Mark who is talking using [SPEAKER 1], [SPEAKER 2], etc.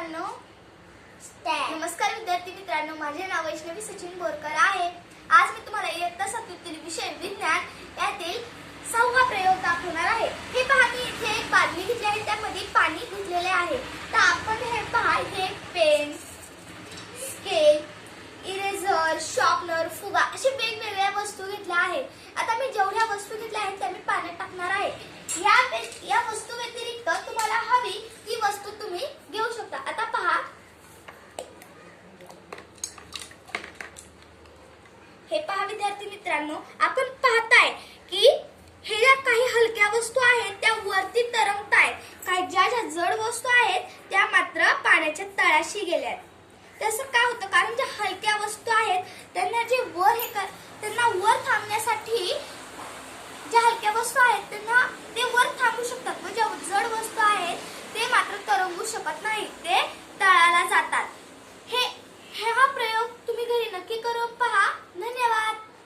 [SPEAKER 1] मित्रांनो, नमस्कार विद्यार्थी मित्रांनो, माझे नाव वैष्णवी सचिन बोरकर आहे। आज मी तुम्हाला इयत्ता 7तील विषय विज्ञान यातील 6वा प्रयोग दाखवणार आहे। हे पहा, मी इथे एक बादली घेतली आहे, त्यामध्ये पाणी घेतलेले आहे। तर आपण हे पहा, इथे पेन, स्केल, इरेझर, शॉर्पनर, फुगा अशा वेगवेगळ्या वस्तू घेतल्या आहेत। आता मी जेवढ्या वस्तू घेतल्या आहेत त्या मी पाण्यात टाकणार आहे। या वस्तू व्यतिरिक्त तुम्हाला हवी ती वस्तू तुम्ही घेऊ शकता। आता पहा, हे पहा विद्यार्थी मित्रांनो, आपण पाहताय की हे ज्या काही हलक्या वस्तू आहेत त्या वरती तरंगतायत, काही ज्या जड वस्तू आहेत त्या मात्र पाण्याच्या तळाशी गेल्यात। तसं का होतं? कारण ज्या हलक्या वस्तू आहेत त्यांना त्यांना वर थांबण्यासाठी, ज्या हलक्या वस्तू आहेत त्यांना ते वर थांबू शकतात, व ज्या जड वस्तू आहेत ते मात्र तरंगू शकत नाही, ते तळाला जातात। हा प्रयोग तुम्ही घरी नक्की करून पहा। धन्यवाद।